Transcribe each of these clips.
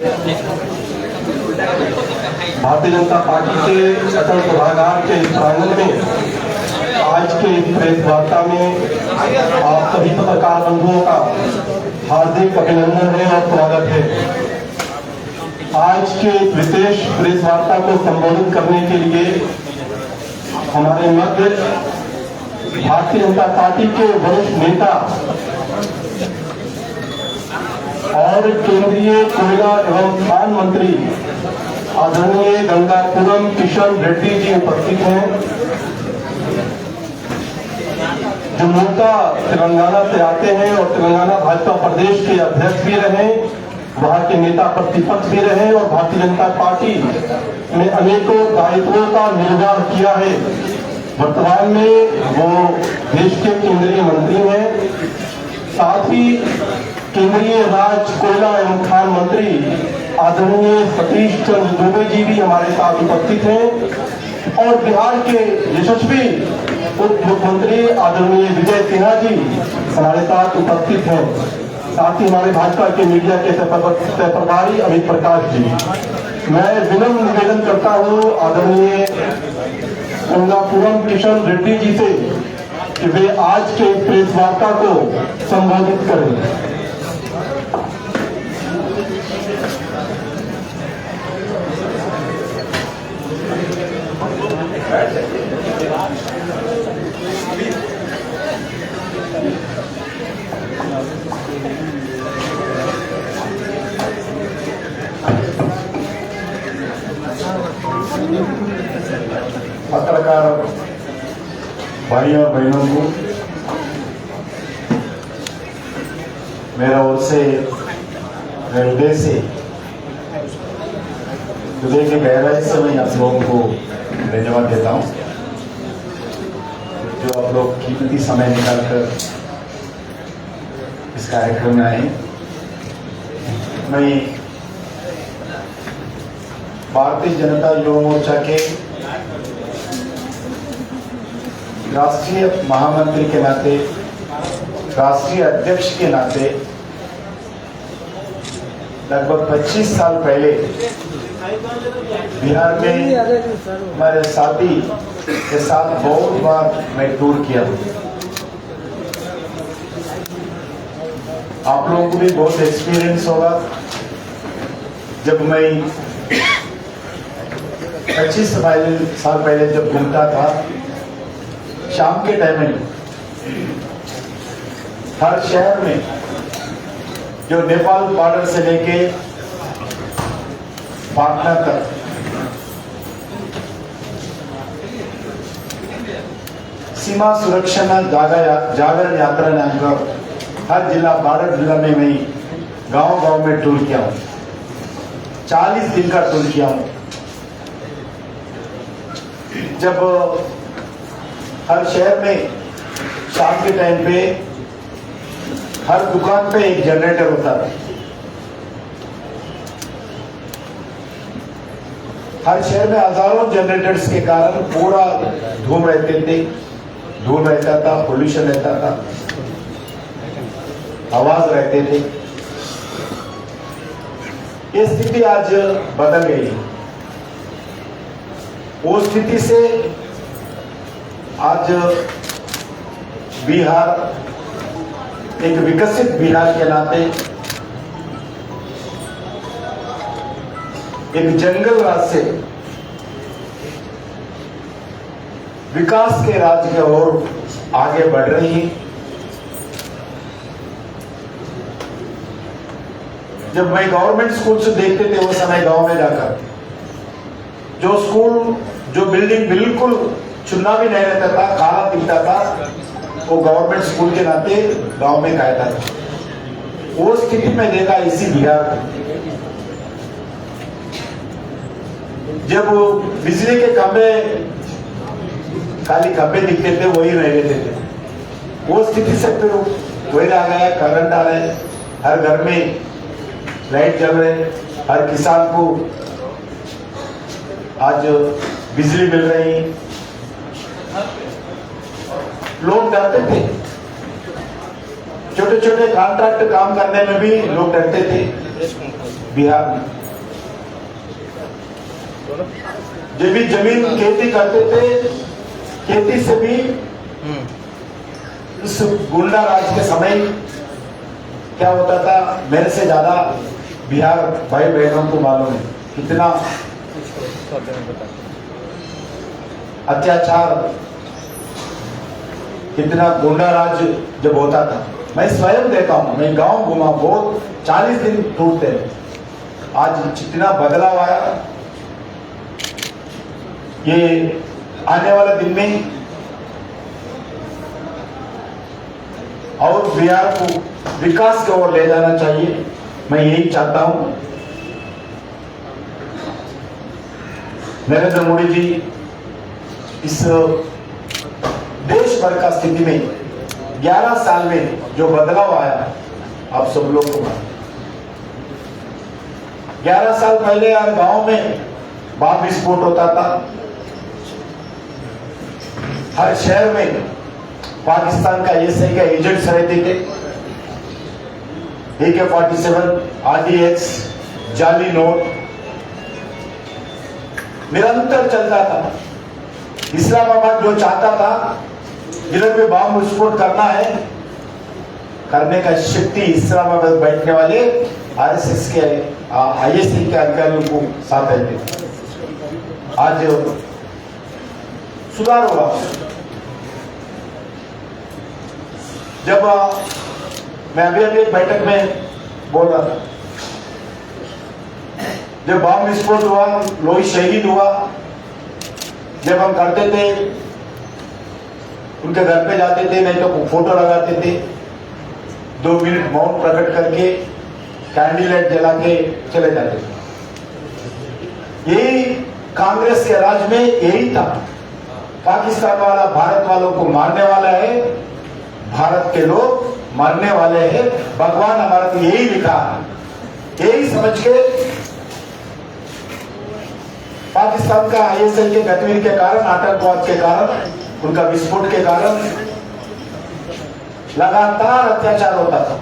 Bharatiya Janata party के अटल सभागार के प्रांगण में आज के प्रेस वार्ता में आप सभी पत्रकार बंधुओं का हार्दिक अभिनंदन है और स्वागत है। आज के विशेष प्रेस वार्ता को संबोधित करने के लिए हमारे मध्य भारतीय जनता पार्टी के वरिष्ठ नेता और केंद्रीय कोयला एवं खान मंत्री आदरणीय गंगापुरम किशन रेड्डी जी उपस्थित हैं, जो मूलतः तेलंगाना से आते हैं और तेलंगाना भाजपा प्रदेश के अध्यक्ष भी रहे, वहां के नेता प्रतिपक्ष भी रहे और भारतीय जनता पार्टी में अनेकों दायित्वों का निर्वाह किया है। वर्तमान में वो देश के केंद्रीय मंत्री हैं, साथ ही केंद्रीय राज्य कोयला एवं खान मंत्री आदरणीय सतीश चंद्र दुबे जी भी हमारे साथ उपस्थित हैं और बिहार के यशस्वी उप मुख्यमंत्री आदरणीय विजय सिन्हा जी हमारे साथ उपस्थित हैं। साथ ही हमारे भाजपा के मीडिया के सह प्रभारी अमित प्रकाश जी। मैं विनम्र निवेदन करता हूं आदरणीय गंगापुरम किशन रेड्डी जी से कि वे आज के प्रेस वार्ता को संबोधित करें। पत्रकार भाई और बहनों को मेरा ओर से हृदय से हृदय की गहराई से मैं आप लोगों को धन्यवाद देता हूं, जो आप लोग कीमती समय निकालकर इस कार्यक्रम में आए। मैं भारतीय जनता युवा मोर्चा के राष्ट्रीय महामंत्री के नाते, राष्ट्रीय अध्यक्ष के नाते लगभग 25 साल पहले बिहार में हमारे साथी के साथ बहुत बार मैं टूर किया। आप लोगों को भी बहुत एक्सपीरियंस होगा। जब मैं 25 साल पहले जब घूमता था, शाम के टाइम में हर शहर में जो नेपाल बॉर्डर से लेके पाटना तक सीमा सुरक्षा जागरण यात्रा नाम हर जिला 12 जिला में मैं गांव में टूर किया हूं। 40 दिन का टूर किया हूं। जब हर शहर में शाम के टाइम पे हर दुकान पे एक जनरेटर होता था। हर शहर में हजारों जनरेटर्स के कारण पूरा धूम रहते थे, धूल रहता था, पोल्यूशन रहता था, आवाज रहते थे। ये स्थिति आज बदल गई। वो स्थिति से आज बिहार एक विकसित बिहार के नाते एक जंगल राज से विकास के राज्य की ओर आगे बढ़ रही है। जब मैं गवर्नमेंट स्कूल से देखते थे वो समय गांव में जाकर, जो स्कूल जो बिल्डिंग बिल्कुल चुना भी नहीं रहता था, काला दिखता था, वो गवर्नमेंट स्कूल के नाते गांव में कायदा था। वो स्थिति में देखा इसी बिहार। जब बिजली के खंभे खाली खंभे दिखते थे, वही रह लेते थे। वो स्थिति से फिर वही आ गया, करंट आ रहे, हर घर में लाइट जल रहे, हर किसान को आज बिजली मिल रही। लोग डरते थे, छोटे छोटे कॉन्ट्रैक्ट काम करने में भी लोग डरते थे। बिहार में। जब भी जमीन खेती करते थे, खेती से भी इस गुंडा राज के समय क्या होता था, मेरे से ज्यादा बिहार भाई बहनों को मालूम है कितना अत्याचार, कितना गुंडा राज जब होता था। मैं स्वयं देखा हूं, मैं गांव घुमा, बहुत 40 दिन टूटते हैं। आज जितना बदलाव आया, ये आने वाले दिन में और बिहार को विकास की ओर ले जाना चाहिए, मैं यही चाहता हूं। नरेंद्र मोदी जी इस देश भर का स्थिति में 11 साल में जो बदलाव आया, आप सब लोग को 11 साल पहले यार गांव में बम विस्फोट होता था, हर शहर में पाकिस्तान का आईएसआई का एजेंट्स रहते थे, AK-47, RDX, जाली नोट निरंतर चलता था। इस्लामाबाद जो चाहता था इधर में बम विस्फोट करना है, करने का शक्ति इस्लामाबाद बैठने वाले आरएसएस के आईएसआई के अधिकारियों को साथ रहते। आज सुधार हुआ। जब मैं अभी एक बैठक में बोल रहा था, जब बम विस्फोट हुआ, लोग शहीद हुआ, जब हम करते थे उनके घर पे जाते थे, नहीं तो फोटो लगाते थे, 2 मिनट मौन प्रकट करके कैंडल लाइट जला के चले जाते थे। यही कांग्रेस के राज में यही था। पाकिस्तान वाला भारत वालों को मारने वाला है, भारत के लोग मरने वाले हैं, भगवान हमारा तो यही लिखा है। यही समझ के पाकिस्तान का आईएसआई के गतिविधि के कारण, आतंकवाद के कारण, उनका विस्फोट के कारण लगातार अत्याचार होता था।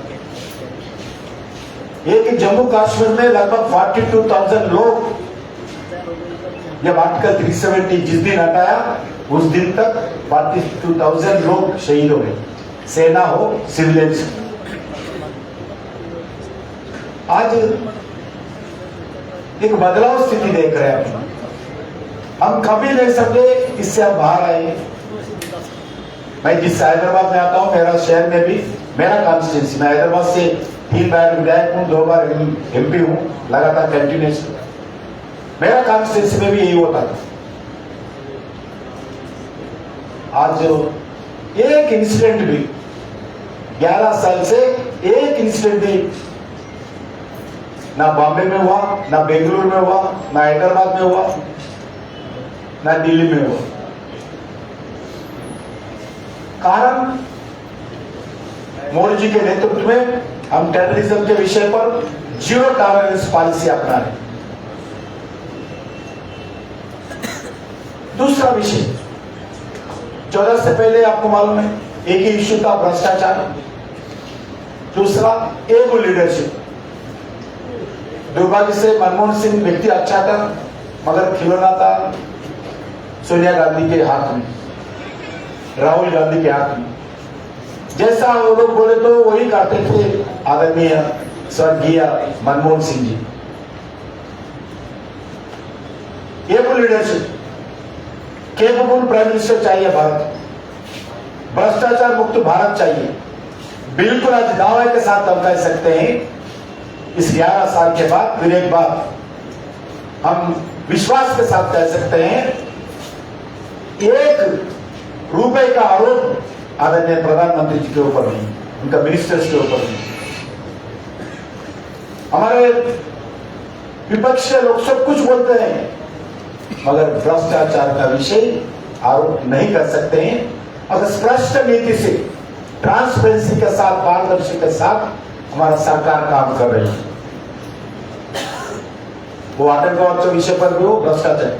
एक जम्मू कश्मीर में लगभग 42,000 लोग, जब आर्टिकल 370 जिस दिन हटाया उस दिन तक 42,000 लोग शहीद हो गए, सेना हो, सिविलियंस। आज एक बदलाव स्थिति देख रहे हैं हम कभी नहीं समझे इससे हम बाहर आए। मैं जिस हैदराबाद में आता हूं, मेरा शहर में भी मेरा कॉन्स्टिट्यूंसी, मैं हैदराबाद से 3 बार विधायक हूं, 2 बार MP हूं, लगातार कंटिन्यूस। मेरा कॉन्स्टिट्यूंसी में भी यही होता था। आज एक इंसिडेंट भी 11 साल से एक इंसिडेंट भी ना बॉम्बे में हुआ, ना बेंगलुरु में हुआ, ना हैदराबाद में हुआ, ना दिल्ली में हुआ। कारण मोदी जी के नेतृत्व में हम टेररिज्म के विषय पर 0 टॉलरेंस पॉलिसी अपना रहे। दूसरा विषय, 14 से पहले आपको मालूम है एक ही इश्यू था, भ्रष्टाचार। दूसरा एगो लीडरशिप। दुर्भाग्य से मनमोहन सिंह व्यक्ति अच्छा था, मगर खिलौना था सोनिया गांधी के हाथ में, राहुल गांधी के हाथ में। जैसा वो लोग बोले तो वही करते थे आदरणीय स्वर्गीय मनमोहन सिंह जी। एगो लीडरशिप, केपेबल प्राइम मिनिस्टर चाहिए भारत, भ्रष्टाचार मुक्त भारत चाहिए। बिल्कुल आज दावे के साथ हम कह सकते हैं, इस 11 साल के बाद फिर एक बार हम विश्वास के साथ कह सकते हैं, 1 रुपए का आरोप आदरणीय प्रधानमंत्री जी के ऊपर नहीं, उनका मिनिस्टर्स के ऊपर नहीं। हमारे विपक्ष के लोग सब कुछ बोलते हैं, मगर भ्रष्टाचार का विषय आरोप नहीं कर सकते हैं। अगर स्पष्ट नीति से, ट्रांसपेरेंसी के साथ, पारदर्शी के साथ हमारा सरकार काम कर रही है, वो आतंकवाद के विषय पर भी हो, भ्रष्टाचार,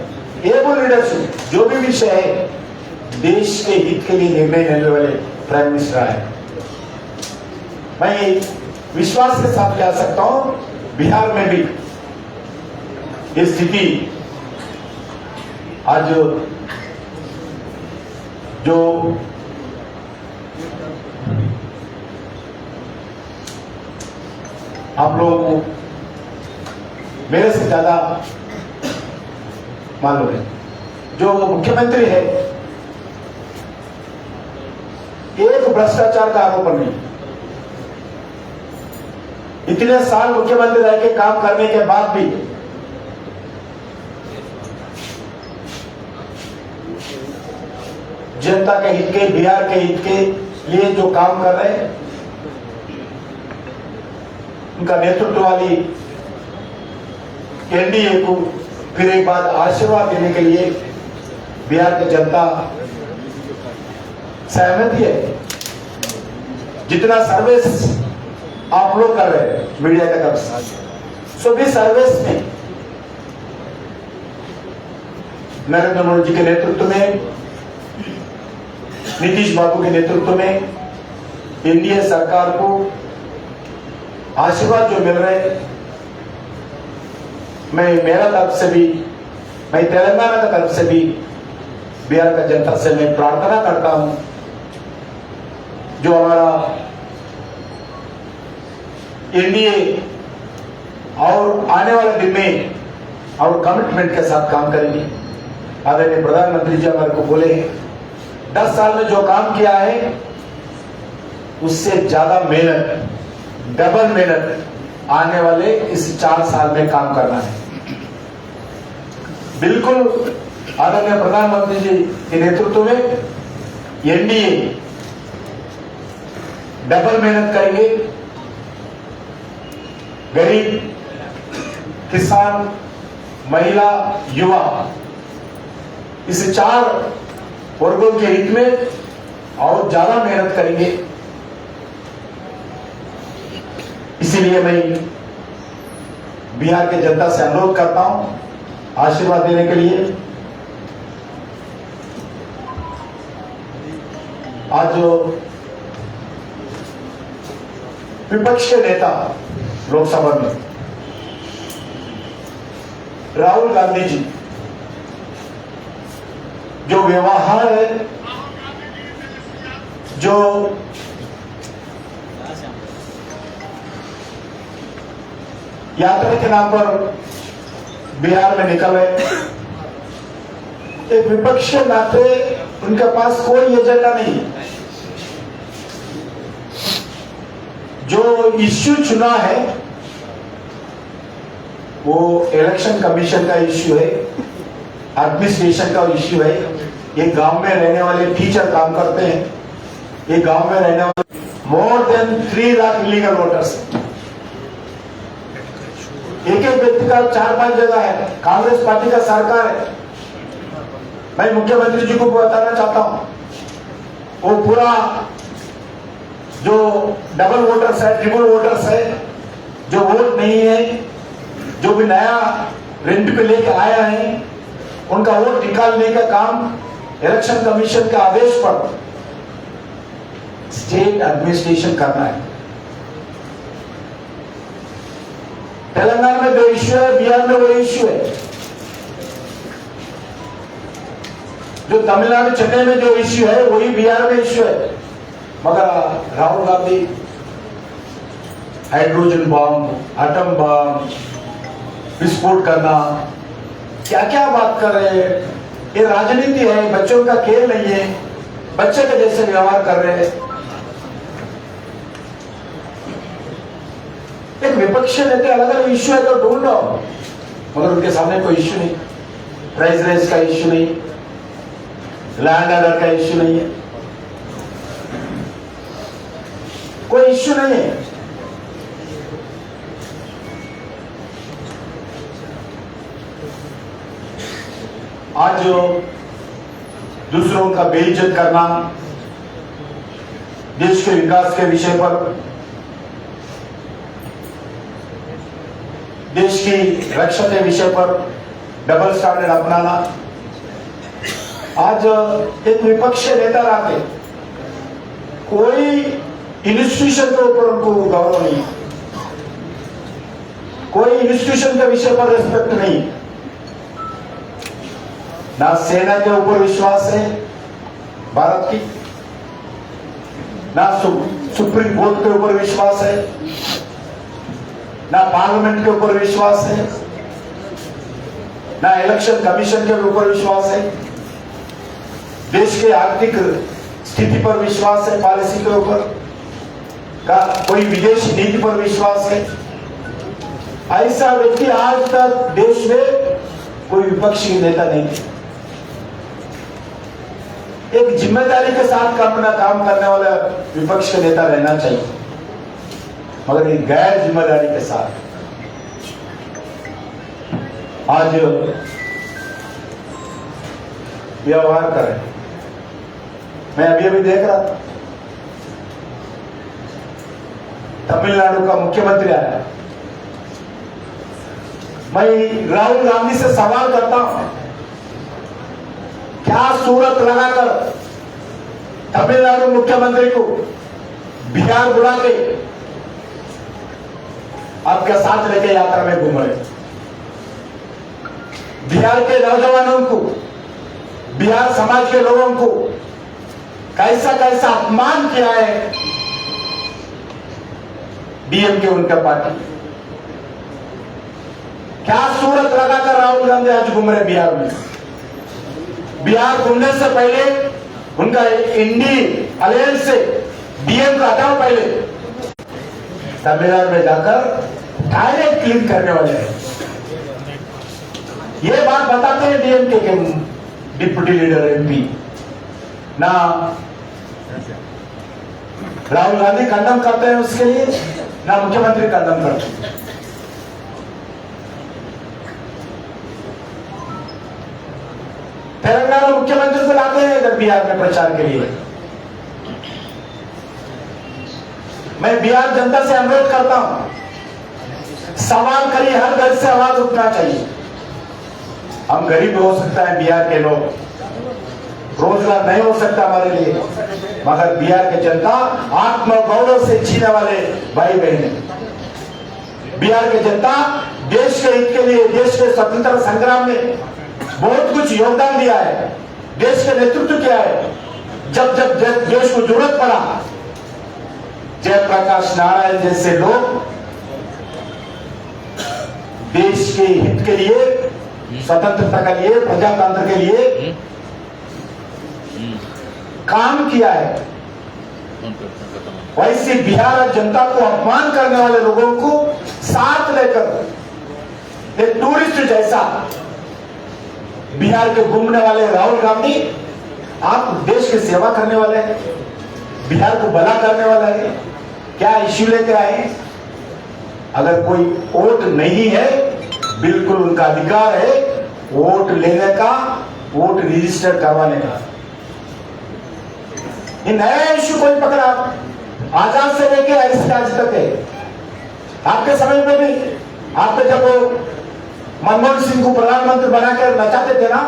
एगो लीडरशिप, जो भी विषय है देश के हित के लिए निर्णय लेने वाले प्राइम मिनिस्टर आए। मैं विश्वास के साथ कह सकता हूं, बिहार में भी ये स्थिति आज जो आप लोगों को मेरे से ज्यादा मालूम है, जो मुख्यमंत्री है एक भ्रष्टाचार का आरोप नहीं। इतने साल मुख्यमंत्री रह के काम करने के बाद भी जनता के हित के, बिहार के हित के लिए जो काम कर रहे हैं, उनका नेतृत्व वाली एनडीए को फिर एक बार आशीर्वाद देने के लिए बिहार की जनता सहमति है। जितना सर्विस आप लोग कर रहे हैं मीडिया का तरफ से, सभी सर्विस में नरेंद्र मोदी जी के नेतृत्व में, नीतीश बाबू के नेतृत्व में एनडीए सरकार को आशीर्वाद जो मिल रहे हैं, मैं मेरा तरफ से भी, मैं तेलंगाना की तरफ से भी बिहार का जनता से मैं प्रार्थना करता हूं, जो हमारा एनडीए और आने वाले दिन में और कमिटमेंट के साथ काम करेंगे। आदरणीय प्रधानमंत्री जी हमारे को बोले हैं 10 साल में जो काम किया है उससे ज्यादा मेहनत, डबल मेहनत आने वाले इस 4 साल में काम करना है। बिल्कुल आदरणीय प्रधानमंत्री जी के नेतृत्व में एनडीए डबल मेहनत करेंगे। गरीब, किसान, महिला, युवा, इस 4 वर्गों के हित में और ज्यादा मेहनत करेंगे। इसीलिए मैं बिहार के जनता से अनुरोध करता हूं आशीर्वाद देने के लिए। आज जो विपक्ष के नेता लोकसभा में राहुल गांधी जी जो व्यवहार है, जो यात्रा के नाम पर बिहार में निकले, एक विपक्ष के नाते उनके पास कोई एजेंडा नहीं। जो इश्यू चुना है वो इलेक्शन कमीशन का इश्यू है, एडमिनिस्ट्रेशन का इश्यू है। ये गांव में रहने वाले टीचर काम करते हैं, ये गांव में रहने वाले more than 3 lakh illegal voters, एक व्यक्ति का 4-5 जगह है। कांग्रेस पार्टी का सरकार है। मैं मुख्यमंत्री जी को बताना चाहता हूं, वो पूरा जो डबल वोटर्स है, ट्रिपल वोटर्स है, जो वोट नहीं है, जो भी नया रेंट पे लेके आया है, उनका वोट निकालने का काम इलेक्शन कमीशन के आदेश पर स्टेट एडमिनिस्ट्रेशन करना है। तेलंगाना में 2 इश्यू है, बिहार में 2 इश्यू है। जो तमिलनाडु चेन्नई में जो इश्यू है वही बिहार में इश्यू है। मगर Rahul Gandhi hydrogen bomb, atom bomb, विस्फोट करना, क्या क्या बात कर रहे हैं। ये राजनीति है, बच्चों का खेल नहीं है। बच्चे के जैसे व्यवहार कर रहे हैं। एक विपक्ष नेता अलग अलग इश्यू है तो ढूंढो, मगर उनके सामने कोई इश्यू नहीं। प्राइस रेस का इश्यू नहीं, लैंड ऑर्डर का इश्यू नहीं है, कोई इश्यू नहीं है। आज जो दूसरों का बेइज्जत करना, देश के विकास के विषय पर, देश की रक्षा के विषय पर डबल स्टैंडर्ड अपनाना, आज एक विपक्षी नेता रहते कोई इंस्टीट्यूशन के ऊपर उनको गौरव नहीं, कोई इंस्टीट्यूशन के विषय पर रिस्पेक्ट नहीं। ना सेना के ऊपर विश्वास है भारत की, ना सुप्रीम कोर्ट के ऊपर विश्वास है, ना पार्लियामेंट के ऊपर विश्वास है, ना इलेक्शन कमीशन के ऊपर विश्वास है, देश के आर्थिक स्थिति पर विश्वास है, पॉलिसी के ऊपर का कोई विदेशी नीति पर विश्वास है। ऐसा व्यक्ति आज तक देश में कोई विपक्षी नेता नहीं थे। एक जिम्मेदारी के साथ काम करने वाला विपक्ष का नेता रहना चाहिए, मगर एक गैर जिम्मेदारी के साथ आज व्यवहार करें। मैं अभी देख रहा था, तमिलनाडु का मुख्यमंत्री आया। मैं राहुल गांधी से सवाल करता हूं, क्या सूरत लगाकर तमिलनाडु मुख्यमंत्री को बिहार बुला के आपके साथ लेके यात्रा में घूम रहे? बिहार के नौजवानों को, बिहार समाज के लोगों को कैसा कैसा अपमान किया है डीएमके उनका पार्टी। क्या सूरत लगाकर राहुल गांधी आज घूम रहे बिहार में? बिहार घूमने से पहले उनका इंडी अलायंस से डीएम का हटाओ, पहले तमिलनाडु में जाकर डायरेक्ट क्लीन करने वाले हैं। ये बात बताते हैं डीएमके के डिप्टी लीडर एमपी, ना राहुल गांधी कंडम करते हैं उसके लिए, ना मुख्यमंत्री कंडम करते हैं। तेलंगाना मुख्यमंत्री को लाते हैं इधर बिहार में प्रचार के लिए। मैं बिहार जनता से अनुरोध करता हूं, सवाल करिए, हर घर से आवाज उठना चाहिए। हम गरीब हो सकता है बिहार के लोग, रोजगार नहीं हो सकता हमारे लिए, मगर बिहार की जनता आत्मगौरव से जीने वाले भाई बहन है। बिहार की जनता देश के हित के लिए, देश के स्वतंत्रता संग्राम में बहुत कुछ योगदान दिया है, देश का नेतृत्व किया है। जब जब देश को जरूरत पड़ा, जयप्रकाश नारायण जैसे लोग देश के हित के लिए, स्वतंत्रता के लिए, प्रजातंत्र के लिए काम किया है। वैसे बिहार जनता को अपमान करने वाले लोगों को साथ लेकर एक टूरिस्ट जैसा बिहार के घूमने वाले राहुल गांधी, आप देश की सेवा करने वाले हैं, बिहार को भला करने वाला है, क्या इश्यू लेके आए? अगर कोई वोट नहीं है, बिल्कुल उनका अधिकार है वोट लेने का, वोट रजिस्टर करवाने का। ये नया इश्यू कोई पकड़ा? आजाद से लेके ऐसे आज तक है। आपके समय में भी, आपने जब मनमोहन सिंह को प्रधानमंत्री बनाकर नचाते थे ना,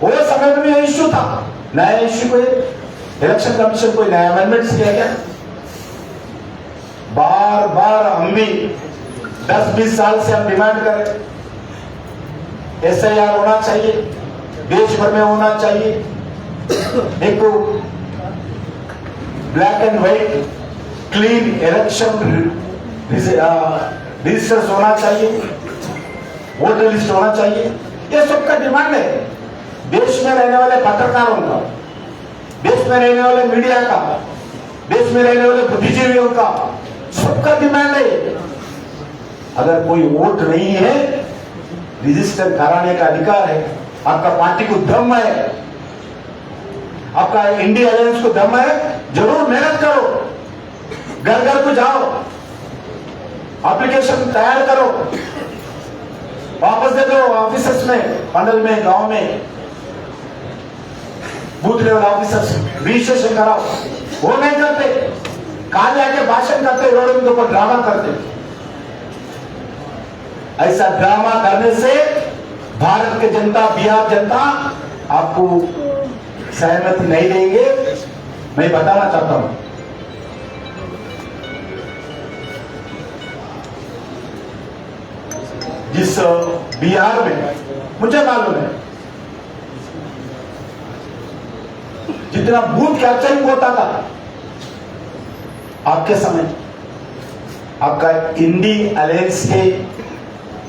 वो समय में भी ये इश्यू था। नया इश्यू कोई इलेक्शन कमीशन कोई नया अमेंडमेंट किया गया? बार बार हम भी 10-20 साल से हम डिमांड कर रहे, SIR होना चाहिए, देश भर में होना चाहिए, एक black and white clean election registers होना चाहिए, वोटर लिस्ट होना चाहिए। ये सबका डिमांड है, देश में रहने वाले पत्रकारों का, देश में रहने वाले मीडिया का, देश में रहने वाले बुद्धिजीवियों का, सबका डिमांड है। अगर कोई वोट नहीं है, रजिस्टर कराने का अधिकार है। आपका पार्टी को दम है, आपका इंडिया अलायंस को दम है, जरूर मेहनत करो, घर घर को जाओ, एप्लीकेशन तैयार करो, वापस दे दो ऑफिसर्स में, मंडल में, गांव में, बूथ लेवल ऑफिसर्स रजिस्ट्रेशन कराओ। वो नहीं करते, काले आके भाषण करते, रोड के ऊपर ड्रामा करते। ऐसा ड्रामा करने से भारत की जनता, बिहार जनता आपको सहमति नहीं देंगे। मैं बताना चाहता हूं, जिस बिहार में मुझे मालूम है जितना बूथ कैप्चरिंग होता था आपके समय, आपका इंडी अलायंस के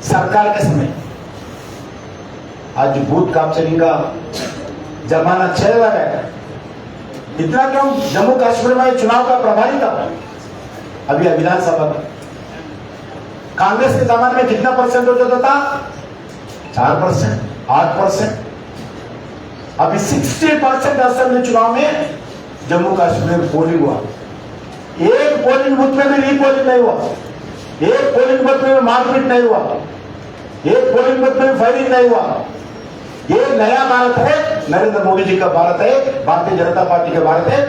सरकार के समय, आज बूथ कैप्चरिंग का जमाना चल रहा है। इतना क्यों जम्मू कश्मीर में चुनाव का प्रभारी था अभी विधानसभा में। कांग्रेस के जमाने में कितना परसेंट हो जाता था? 4%, 8%। अभी 60% असेंबली चुनाव में जम्मू कश्मीर में पोलिंग हुआ। एक पोलिंग बूथ में भी रीपोलिंग नहीं हुआ, एक पोलिंग बूथ में मारपीट नहीं हुआ, एक पोलिंग बूथ में फायरिंग नहीं हुआ। ये नया भारत है, नरेंद्र मोदी जी का भारत है, भारतीय जनता पार्टी का भारत है,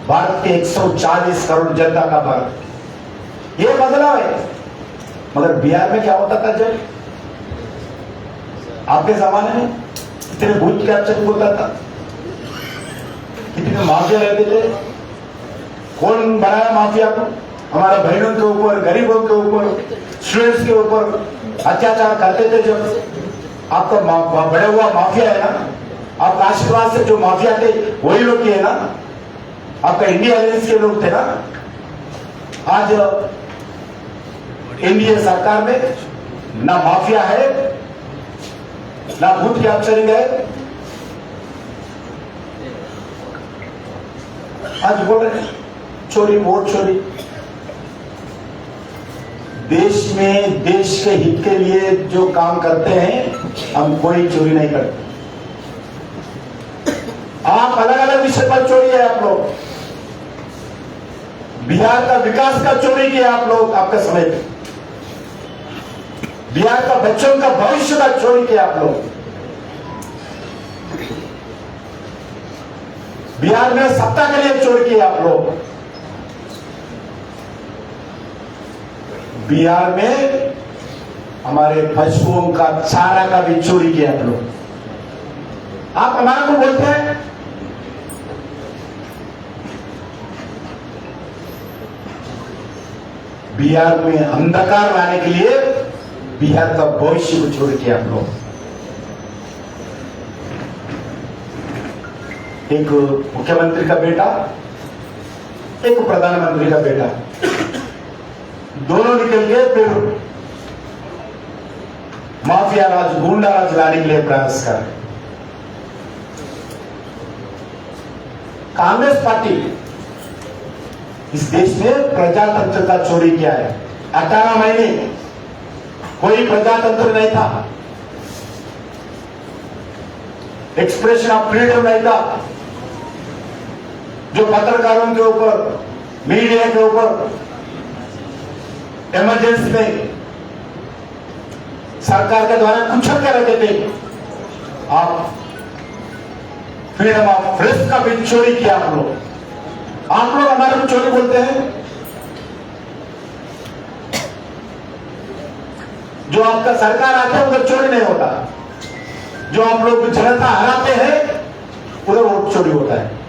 भारत के 140 करोड़ जनता का भारत। ये बदलाव है। मगर बिहार में क्या होता था जब आपके जमाने में? कितने बूथ कैप्चरिंग होता था, कितने माफिया रहते थे। कौन बनाया माफिया को? हमारे बहनों के ऊपर, गरीबों के ऊपर, स्टूडेंट्स के ऊपर अत्याचार करते थे। जब आपका बड़ा हुआ माफिया है ना, आपका आशीर्वाद से जो माफिया थे वही लोग की है ना, आपका इंडिया अलायंस के लोग थे ना। आज एनडीए सरकार में ना माफिया है, ना बूथ कैप्चरिंग है। आज बोल रहे चोरी, वोट चोरी। देश में देश के हित के लिए जो काम करते हैं, हम कोई चोरी नहीं करते। आप अलग अलग विषय पर चोरी है आप लोग। बिहार का विकास का चोरी किया आप लोग आपके समय पे। बिहार का बच्चों का भविष्य का चोरी किया आप लोग। बिहार में सत्ता के लिए चोरी किया आप लोग। बिहार में हमारे पशुओं का चारा का भी चोरी किया आप लोग। आप हमारा को बोलते हैं बिहार में अंधकार लाने के लिए बिहार का भविष्य को चोरी किया आप लोग। एक मुख्यमंत्री का बेटा, एक प्रधानमंत्री का बेटा, दोनों निकल के फिर माफिया राज, गुंडा राज लाने के लिए प्रयास कर रहे। कांग्रेस पार्टी इस देश में प्रजातंत्र का चोरी किया है। 18 महीने कोई प्रजातंत्र नहीं था, एक्सप्रेशन ऑफ फ्रीडम नहीं था। जो पत्रकारों के ऊपर, मीडिया के ऊपर इमरजेंसी में सरकार के द्वारा कुछ कर रखे थे, आप फ्रीडम ऑफ प्रेस का भी चोरी किया आप लोग। आप लोग हमारे को चोरी बोलते हैं। जो आपका सरकार आता है उधर चोरी नहीं होता, जो आप लोग जनता हराते हैं उधर वोट चोरी होता है।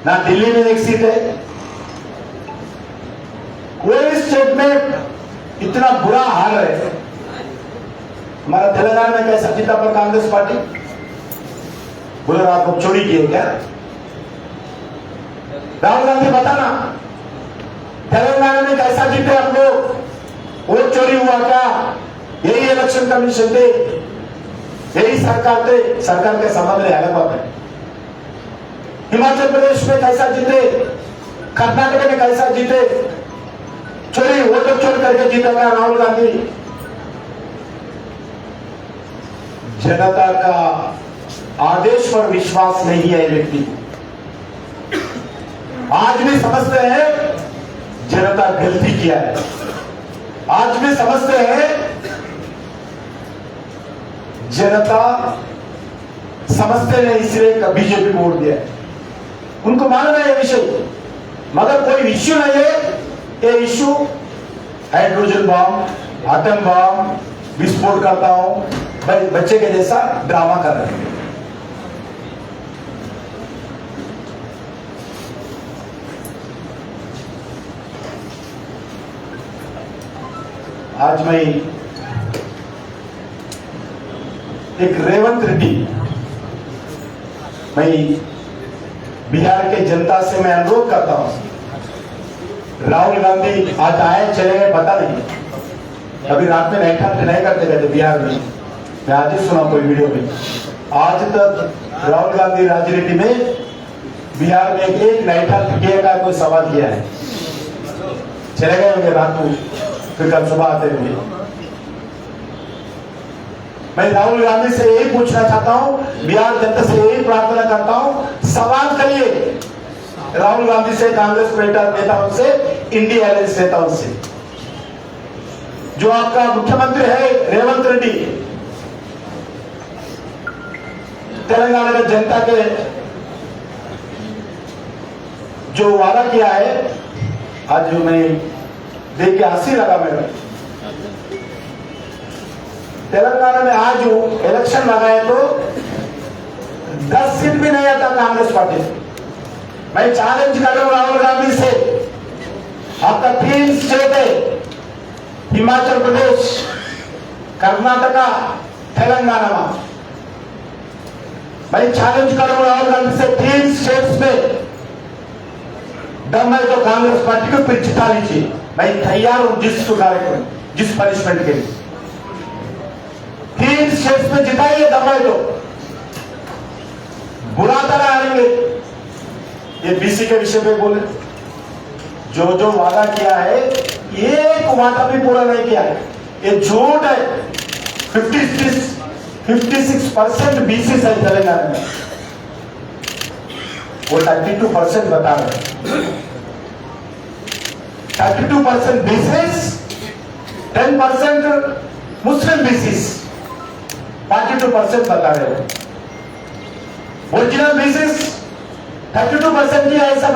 ना दिल्ली में एक सीट है, कोई स्टेट में इतना बुरा हाल है। हमारा तेलंगाना में कैसा जीता पर कांग्रेस पार्टी? बोले आप लोग चोरी किए क्या? राहुल गांधी बताना, तेलंगाना में कैसा जीते आप लोग? वोट चोरी हुआ क्या? यही इलेक्शन कमीशन थे, यही सरकार थे। सरकार के संबंध में अलग बात है। हिमाचल प्रदेश में कैसा जीते, कर्नाटक में कैसा जीते? चोरी, वोट चोरी करके जीतेगा राहुल गांधी। जनता का आदेश पर विश्वास नहीं है व्यक्ति। आज भी समझते हैं जनता गलती किया है, आज भी समझते हैं जनता समझते नहीं, इसलिए बीजेपी को वोट दिया। उनको मालूम है ये विषय, मगर कोई इश्यू नहीं है। ये issue hydrogen bomb, atom bomb, विस्फोट करता हूं, बच्चे के जैसा ड्रामा कर रहे हैं। आज मैं एक रेवंत रेड्डी मैं बिहार के जनता से मैं अनुरोध करता हूं, राहुल गांधी आज आए चले गए पता नहीं, अभी रात में नाइट हाल्ट नहीं करते कहते बिहार में, मैं आज ही सुना कोई वीडियो में, आज तक राहुल गांधी राजनीति में बिहार में एक नाइट हाल्ट किए का कोई सवाल किया है? चले गए होंगे रात को, फिर कल सुबह आते होंगे। मैं राहुल गांधी से यही पूछना चाहता हूं, बिहार जनता से यही प्रार्थना करता हूं, सवाल करिए राहुल गांधी से, कांग्रेस नेताओं से, इंडिया अलायंस नेताओं से। जो आपका मुख्यमंत्री है रेवंत रेड्डी, तेलंगाना के जनता के जो वादा किया है, आज जो मैं देख के हंसी लगा मेरा। तेलंगाना में आज जो इलेक्शन लगाए तो 10 सीट भी नहीं आता कांग्रेस पार्टी। मैं चैलेंज कर रहा हूं राहुल गांधी से, आपका 3 स्टेट है, हिमाचल प्रदेश, कर्नाटका, तेलंगाना में। मैं चैलेंज कर रहा हूं राहुल गांधी से, 3 स्टेट्स में दम है तो कांग्रेस पार्टी को फिर जिता लीजिए। मैं तैयार हूं जिस कार्यक्रम, जिस पनिशमेंट के लिए। 3 स्टेट्स में जिताइए दम है तो, बुरा तरह आएंगे। ये बीसी के विषय पे बोले, जो जो वादा किया है एक वादा भी पूरा नहीं किया है, ये झूठ है। 56% बीसी है तेलंगाना में, वो 32% बता रहे हैं। 32% बीसीस, 10% मुस्लिम बीसीस, 42% बता रहे हैं। ओरिजिनल बेसिस 32% ही है सब।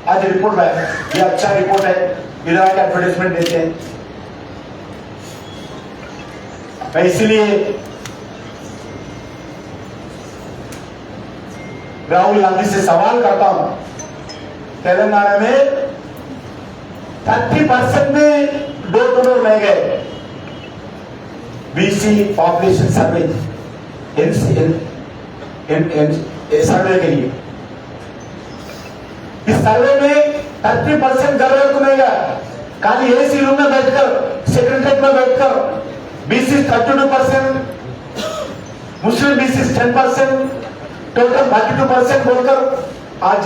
आज रिपोर्ट है, ये अच्छा रिपोर्ट है, इधर आके एडवर्टाइजमेंट देते हैं। मैं इसीलिए राहुल गांधी से सवाल करता हूं, तेलंगाना में 30% में डोर टू डोर नहीं गए बीसी पॉपुलेशन सर्वे, सर्वे के लिए। इस सर्वे में 30% जरूरत को नहीं गया, खाली एसी रूम में बैठकर, सेक्रेटरीट में बैठकर बीसी 32%, मुस्लिम बीसी 10%, टोटल 42% बोलकर आज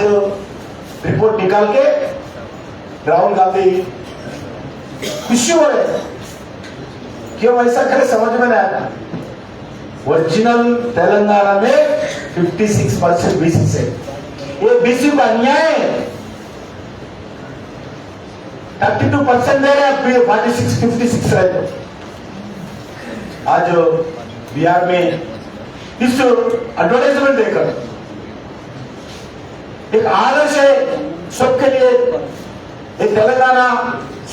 रिपोर्ट निकाल के राहुल गांधी खुशी हो रहे। क्यों ऐसा करे समझ में नहीं आता। ओरिजिनल तेलंगाना में 56% बीसी से, ये बीसी का अन्याय है। 32% दे रहे हैं, 46-56 रहे। आज बिहार में इस एडवर्टाइजमेंट देकर एक आदर्श है सबके लिए, एक तेलंगाना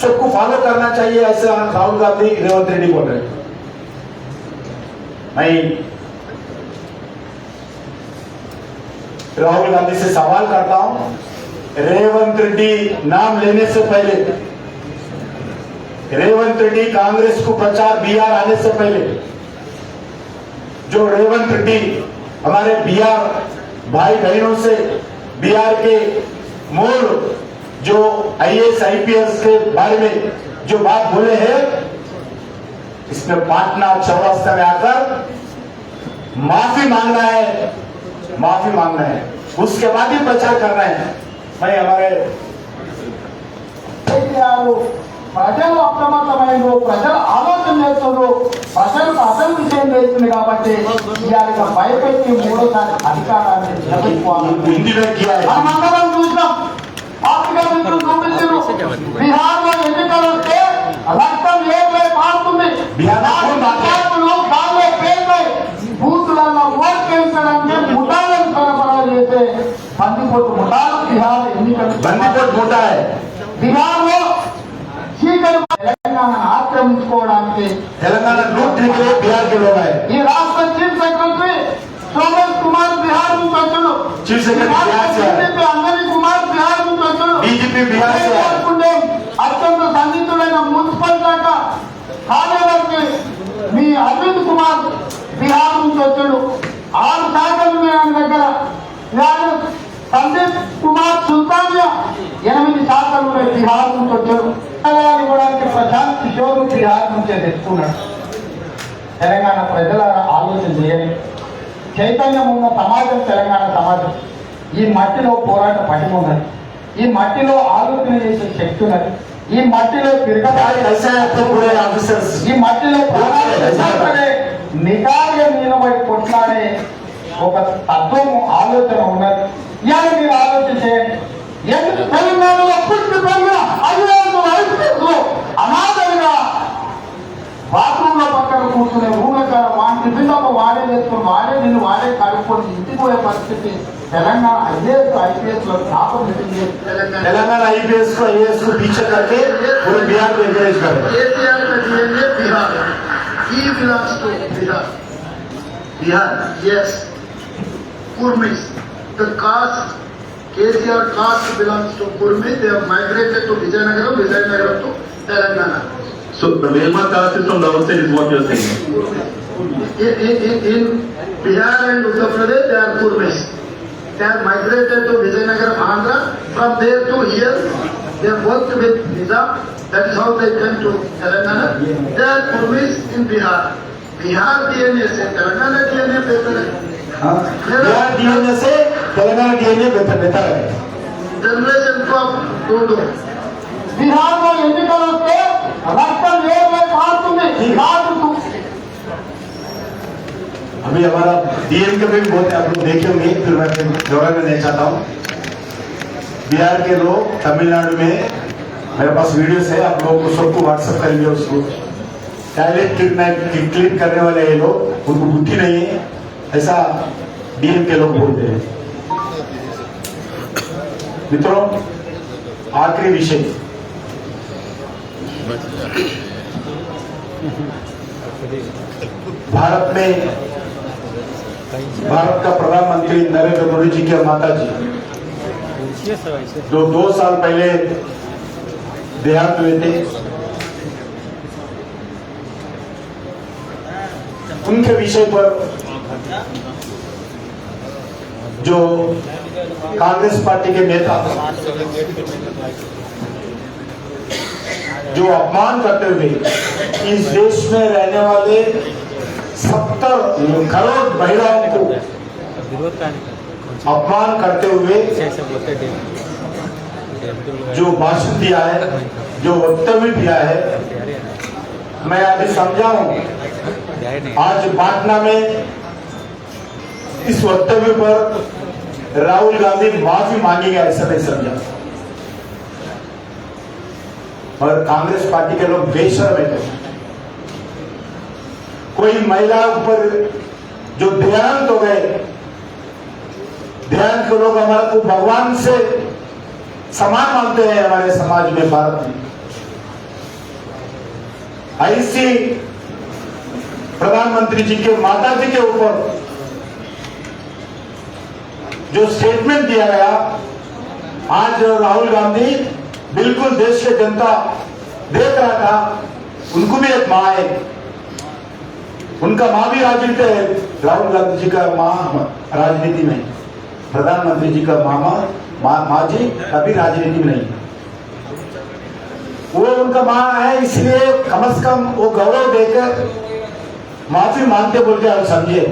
सबको फॉलो करना चाहिए, ऐसा राहुल गांधी रेवंत रेड्डी बोल रहे हैं। मैं राहुल गांधी से सवाल करता हूं, रेवंत रेड्डी नाम लेने से पहले, रेवंत रेड्डी कांग्रेस को प्रचार बिहार आने से पहले, जो रेवंत रेड्डी हमारे बिहार भाई बहनों से बिहार के मूल जो आईएएस आईपीएस के बारे में जो बात बोले हैं, इसमें पाटना चौरास्ता में आकर माफी मांगना है, माफी मांगना है, उसके बाद ही प्रचार करना है। मैं हमारे ప్రజలు అప్రమత్తమైనరు, ప్రజలు ఆలోచన చేస్తున్నారు, ప్రజలకు అసలు విషయం తెలుస్తుంది కాబట్టి ఇవాళ భయపెట్టి మూడోసారి అధికారాన్ని నిలబెట్టుకోవాలి. మనమందరం చూసినాం, ఆర్థిక మిత్రులు చూపించారు, బీహార్ లో ఎన్నికలు వస్తే రక్తం ఏపై మారుతుంది, దానిలో పేర్లై బూతులలో ఓట్ చేయించడానికి ముఠాలను సరఫరా చేసే బందిపోటు ముఠాలు బీహార్ ఎన్నికలు బందిపోటు ముఠా బీహార్ లో తెలంగాణ ఆక్రమించుకోవడానికి తెలంగాణ లూట్ के बिहार के लोग आए। ఈ రాష్ట్ర చీఫ్ సెక్రటరీ సోమేష్ కుమార్ బిహార్ నుంచి వచ్చాడు, చీఫ్ సెక్రటరీ అంజనీ కుమార్ బిహార్ నుంచి వచ్చాడు, డీజీపీ బిహార్ से అత్యంత సన్నిహితుడైన మున్సిపల్ శాఖ కార్యదర్శి మీ అరవింద్ కుమార్ బిహార్ నుంచి వచ్చాడు. 6 శాఖలు మీ దగ్గర వాళ్ళు సందీప్ కుమార్ సుల్తానియా 8 శాఖలు బిహార్ నుంచి వచ్చారు. ఇవ్వడానికి ప్రశాంత్ కిషోర్ బిహార్ నుంచే తెచ్చుకున్నాడు. తెలంగాణ ప్రజలారా ఆలోచన చేయండి. చైతన్యం ఉన్న సమాజం తెలంగాణ సమాజం. ఈ మట్టిలో పోరాట పటిమ ఉన్నది, ఈ మట్టిలో ఆలోచన చేసే శక్తి ఉన్నది, ఈ మట్టిలో తిరగబడే ఈ మట్టిలో నిటారుగా నిలబడి కొట్లాడే ఒక తత్వము ఆలోచన ఉన్నది. ఇవాళ మీరు ఆలోచన చేయండి. ఎందుకు తెలంగాణలో పుట్టి పెరిగిన 5 వయసు అనాథలుగా బాత్రూంలో పక్కన కూర్చునే ఊళ్ళకార వాడిని పిల్లక వాడే చేసుకుని వాడే నిన్ను వాడే కలుపుకొని ఇంటికి పోయే పరిస్థితి తెలంగాణ IAS లో స్థాపన तेलंगाना IPS को IAS को पीछे करके पूरे बिहार को एनकरेज कर केसीआर का DNA Bihar, he belongs to Bihar. Bihar, yes. Kurmis, the caste, KCR caste belongs to Kurmis. They have migrated to Vijayanagaram, Vijayanagaram to Telangana. So the Velma caste is from the outside is what you are saying. In Bihar and Uttar Pradesh, they are Kurmis. They are migrated to Vijayanagaram, Andhra. From there to here, they have worked with Nizam. That is how they came to Telangana. They are Kurmis in Bihar. Bihar DNA से Telangana DNA बेहतर है. Bihar DNA से Telangana DNA बेहतर है. Generation को आप ढूंढो. बिहार में एन्निकल वस्ते रक्तम वेरे कारुतुंदी कारुतु. अभी हमारा डीएम के भी बहुत आप लोग देखे होंगे, फिर मैं दोहराना नहीं चाहता हूँ. बिहार के लोग तमिलनाडु में मेरे पास वीडियोस है, आप लोगों को सबको व्हाट्सएप करेंगे. उसको टॉयलेट क्लीन करने वाले ये लोग, उनको बुद्धि नहीं है, ऐसा डीएम के लोग बोलते हैं. मित्रों, आखिरी विषय, भारत में भारत का प्रधानमंत्री नरेंद्र मोदी जी के माता जी जो 2 साल पहले देहांत हुए थे, उनके विषय पर जो कांग्रेस पार्टी के नेता जो अपमान करते हुए इस देश में रहने वाले 70 करोड़ महिलाओं को अपमान करते हुए जो भाषण दिया है, जो वक्तव्य दिया है, मैं आज समझाऊं. आज पाटना में इस वक्तव्य पर राहुल गांधी माफी मांगेंगे ऐसा नहीं समझा. और कांग्रेस पार्टी के लोग बेशर्म है. कोई महिला ऊपर जो देहांत हो गए, देहांत के लोग हमारे को भगवान से समान मानते हैं हमारे समाज में, भारत में. ऐसी प्रधानमंत्री जी के माता जी के ऊपर जो स्टेटमेंट दिया गया, आज राहुल गांधी बिल्कुल देश की जनता देख रहा था. उनको भी एक माँ है, उनका माँ भी राजनीति है. राहुल गांधी जी का माँ राजनीति में, प्रधानमंत्री जी का माँ जी कभी राजनीति में नहीं. वो उनका माँ है, इसलिए कम से कम वो गौरव देकर माफी मांगते बोल के आप समझिए.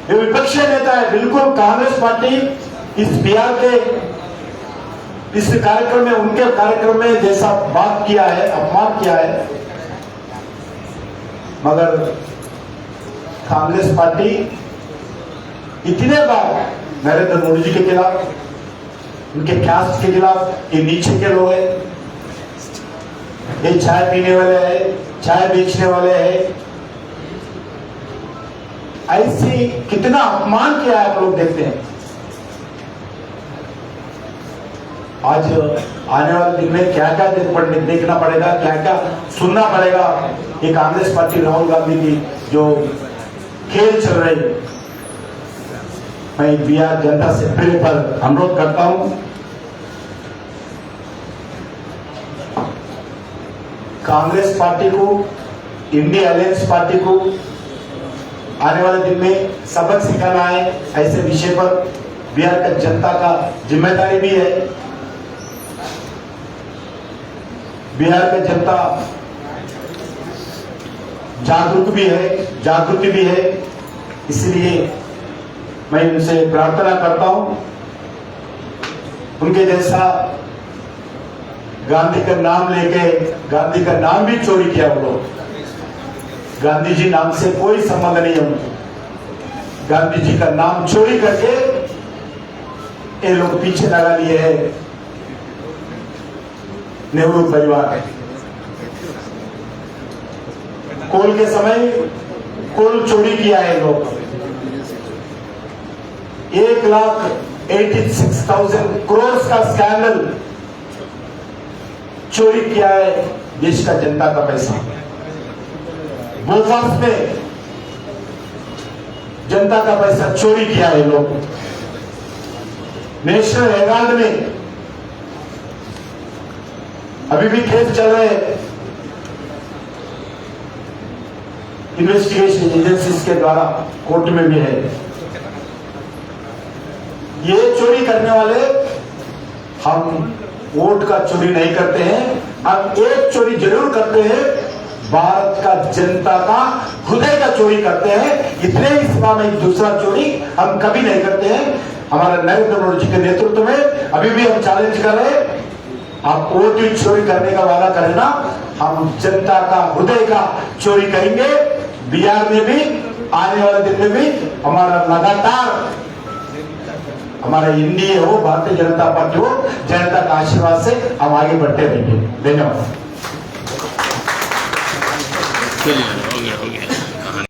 ये विपक्षी नेता है. बिल्कुल कांग्रेस पार्टी इस बिहार के इस कार्यक्रम में, उनके कार्यक्रम में जैसा बात किया है, अपमान किया है, मगर कांग्रेस पार्टी इतने बार नरेंद्र मोदी जी के खिलाफ, उनके कास्ट के खिलाफ, ये नीचे के लोग हैं, ये चाय पीने वाले हैं, चाय बेचने वाले हैं, ऐसी कितना अपमान किया है आप लोग देखते हैं. आज आने वाले दिन में क्या क्या देखना पड़ेगा, क्या क्या सुनना पड़ेगा. ये कांग्रेस पार्टी राहुल गांधी की जो खेल चल रही है, मैं बिहार जनता से फिर पर अनुरोध करता हूं, कांग्रेस पार्टी को, इंडिया अलायंस पार्टी को आने वाले दिन में सबक सिखाना है, ऐसे विषय पर बिहार का जनता का जिम्मेदारी भी है। बिहार का जनता जागरूक भी है, इसलिए मैं उनसे प्रार्थना करता हूं, उनके जैसा गांधी का नाम लेके गांधी का नाम भी चोरी किया वो लोग। गांधी जी नाम से कोई संबंध नहीं है उनको, गांधी जी का नाम चोरी करके ये लोग पीछे लगा लिए है नेहरू परिवार है। कोल के समय कोल चोरी किया है लोग, 1,86,000 करोड़ का स्कैंडल चोरी किया है देश का जनता का पैसा। बोफोर्स में जनता का पैसा चोरी किया है लोग। नेशनल हेराल्ड में अभी भी केस चल रहे हैं, इन्वेस्टिगेशन एजेंसीज के द्वारा कोर्ट में भी है। ये चोरी करने वाले, हम वोट का चोरी नहीं करते हैं, हम एक चोरी जरूर करते हैं, भारत का जनता का हृदय का चोरी करते हैं। इतने ही सभा में दूसरा चोरी हम कभी नहीं करते हैं। हमारा नरेंद्र मोदी जी के नेतृत्व में अभी भी हम चैलेंज कर रहे हैं, आप वोट चोरी करने का वादा करें ना, हम जनता का हृदय का चोरी करेंगे। बिहार में भी आने वाले दिन में भी हमारा लगातार हमारा एनडीए हो, भारतीय जनता पार्टी हो, जनता का आशीर्वाद से हम आगे बढ़ते रहेंगे। धन्यवाद। हो गया